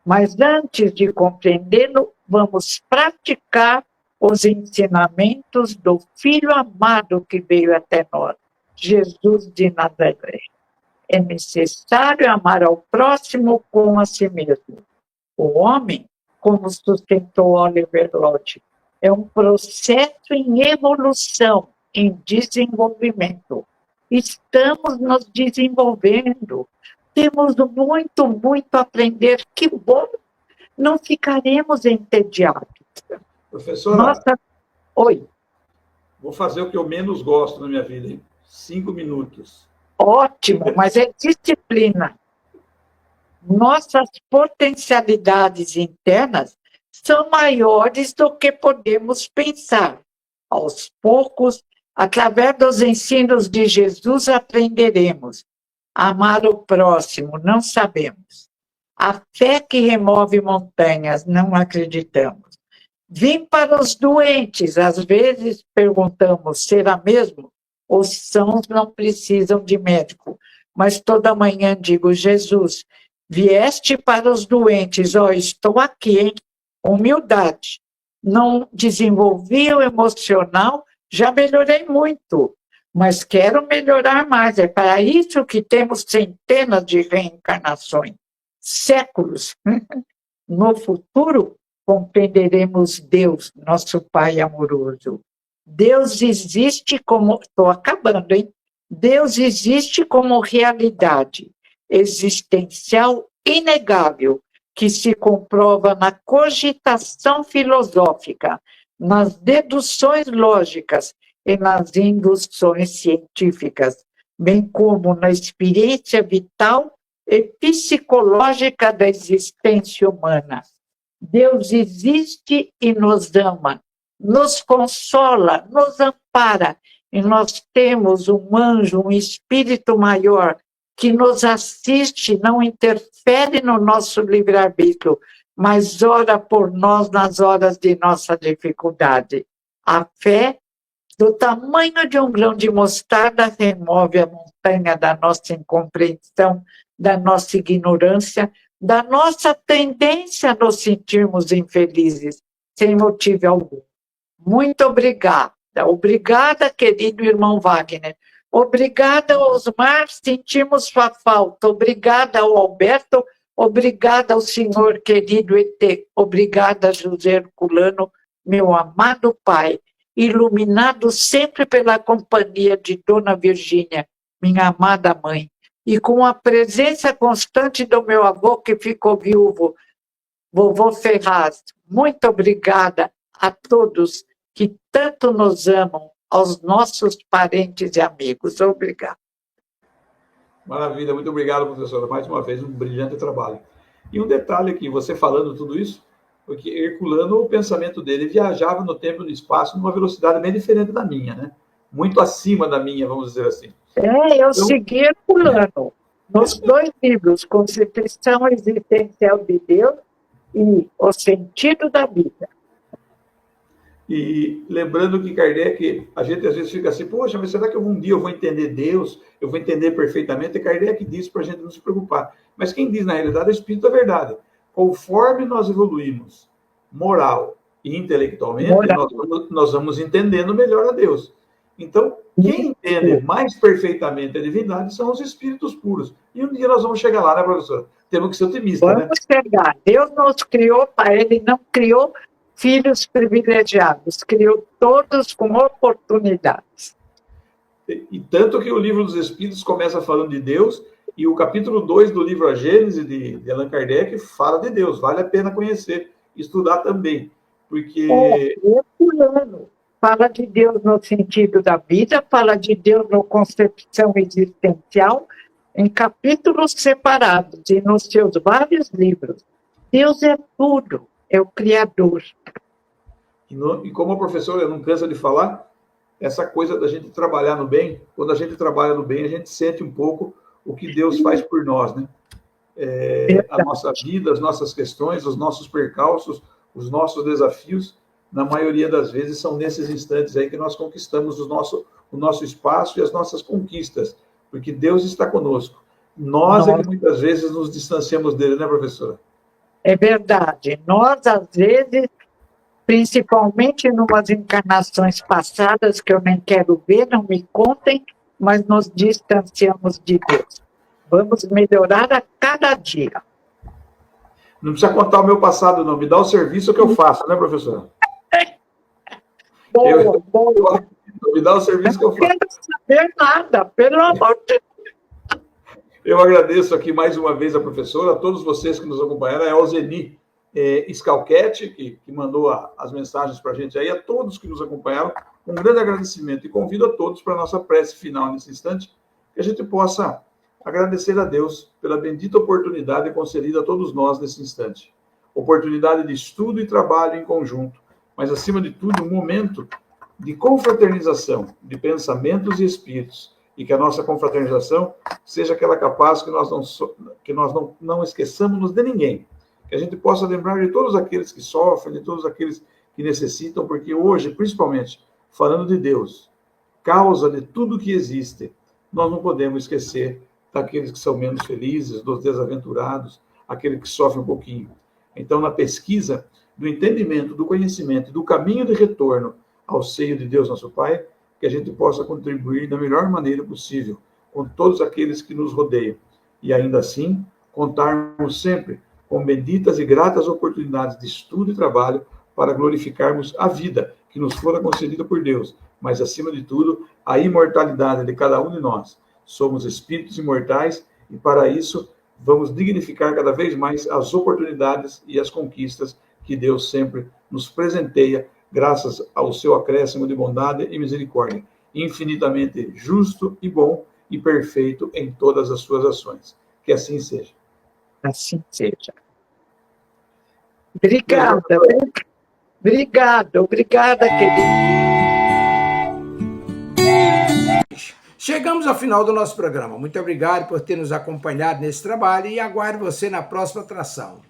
Mas antes de compreendê-lo, vamos praticar os ensinamentos do Filho amado que veio até nós, Jesus de Nazaré. É necessário amar ao próximo como a si mesmo. O homem, como sustentou Oliver Lodge, é um processo em evolução, em desenvolvimento. Estamos nos desenvolvendo. Temos muito, muito a aprender. Que bom! Não ficaremos entediados. Professora, Oi. Vou fazer o que eu menos gosto na minha vida, hein? 5 minutos. Ótimo, mas é disciplina. Nossas potencialidades internas são maiores do que podemos pensar. Aos poucos, através dos ensinos de Jesus, aprenderemos. Amar o próximo, não sabemos. A fé que remove montanhas, não acreditamos. Vim para os doentes. Às vezes perguntamos, será mesmo? Os sãos não precisam de médico. Mas toda manhã digo, Jesus, vieste para os doentes, estou aqui, hein? Humildade. Não desenvolvi o emocional, já melhorei muito, mas quero melhorar mais. É para isso que temos centenas de reencarnações, séculos. No futuro, compreenderemos Deus, nosso Pai amoroso. Deus existe como... Estou acabando, hein? Deus existe como realidade existencial inegável, que se comprova na cogitação filosófica, nas deduções lógicas e nas induções científicas, bem como na experiência vital e psicológica da existência humana. Deus existe e nos ama, nos consola, nos ampara, e nós temos um anjo, um espírito maior, que nos assiste, não interfere no nosso livre-arbítrio, mas ora por nós nas horas de nossa dificuldade. A fé, do tamanho de um grão de mostarda, remove a montanha da nossa incompreensão, da nossa ignorância, da nossa tendência a nos sentirmos infelizes, sem motivo algum. Muito obrigada. Obrigada, querido irmão Wagner. Obrigada, Osmar, sentimos sua falta. Obrigada ao Alberto, obrigada ao senhor querido ET. Obrigada, José Herculano, meu amado pai, iluminado sempre pela companhia de Dona Virgínia, minha amada mãe, e com a presença constante do meu avô que ficou viúvo, vovô Ferraz. Muito obrigada a todos que tanto nos amam, aos nossos parentes e amigos. Obrigada. Maravilha, muito obrigado, professora. Mais uma vez, um brilhante trabalho. E um detalhe aqui, você falando tudo isso, porque Herculano, o pensamento dele viajava no tempo e no espaço numa velocidade bem diferente da minha, né? Muito acima da minha, vamos dizer assim. Eu segui Herculano. Nos 2 livros, Concepção Existencial de Deus e O Sentido da Vida. E lembrando que Kardec, a gente às vezes fica assim, poxa, mas será que um dia eu vou entender Deus, eu vou entender perfeitamente? E Kardec disse para a gente não se preocupar. Mas quem diz, na realidade, é o Espírito da Verdade. Conforme nós evoluímos moral e intelectualmente, nós vamos entendendo melhor a Deus. Então, quem entende mais perfeitamente a divindade são os espíritos puros. E um dia nós vamos chegar lá, né, professor? Temos que ser otimistas, né? Vamos chegar. Deus nos criou, Ele não criou filhos privilegiados, criou todos com oportunidades. E tanto que o livro dos Espíritos começa falando de Deus, e o capítulo 2 do livro A Gênese, de Allan Kardec, fala de Deus. Vale a pena conhecer, estudar também. Porque... fala de Deus no sentido da vida, fala de Deus na concepção existencial, em capítulos separados e nos seus vários livros. Deus é tudo. É o Criador. E como a professora não cansa de falar, essa coisa da gente trabalhar no bem, quando a gente trabalha no bem, a gente sente um pouco o que Deus faz por nós, né? A nossa vida, as nossas questões, os nossos percalços, os nossos desafios, na maioria das vezes são nesses instantes aí que nós conquistamos o nosso espaço e as nossas conquistas, porque Deus está conosco. Nós é que muitas vezes nos distanciamos dele, né, professora? É verdade. Nós, às vezes, principalmente em umas encarnações passadas, que eu nem quero ver, não me contem, mas nos distanciamos de Deus. Vamos melhorar a cada dia. Não precisa contar o meu passado, não. Me dá o serviço que eu faço, né, professora? Boa. Me dá o serviço que eu faço. Não quero saber nada, pelo amor de Deus. Eu agradeço aqui mais uma vez a professora, a todos vocês que nos acompanharam, a Elzeni Scalchetti, que mandou as mensagens para a gente aí, a todos que nos acompanharam, um grande agradecimento. E convido a todos para a nossa prece final nesse instante, que a gente possa agradecer a Deus pela bendita oportunidade concedida a todos nós nesse instante. Oportunidade de estudo e trabalho em conjunto, mas, acima de tudo, um momento de confraternização, de pensamentos e espíritos, e que a nossa confraternização seja aquela capaz que nós não esqueçamos de ninguém, que a gente possa lembrar de todos aqueles que sofrem, de todos aqueles que necessitam, porque hoje, principalmente, falando de Deus, causa de tudo que existe, nós não podemos esquecer daqueles que são menos felizes, dos desaventurados, aqueles que sofrem um pouquinho. Então, na pesquisa do entendimento, do conhecimento, do caminho de retorno ao seio de Deus, nosso Pai, que a gente possa contribuir da melhor maneira possível com todos aqueles que nos rodeiam. E ainda assim, contarmos sempre com benditas e gratas oportunidades de estudo e trabalho para glorificarmos a vida que nos fora concedida por Deus, mas, acima de tudo, a imortalidade de cada um de nós. Somos espíritos imortais e, para isso, vamos dignificar cada vez mais as oportunidades e as conquistas que Deus sempre nos presenteia, graças ao seu acréscimo de bondade e misericórdia, infinitamente justo e bom e perfeito em todas as suas ações. Que assim seja. Assim seja. Obrigada, obrigada, querido. Chegamos ao final do nosso programa. Muito obrigado por ter nos acompanhado nesse trabalho e aguardo você na próxima atração.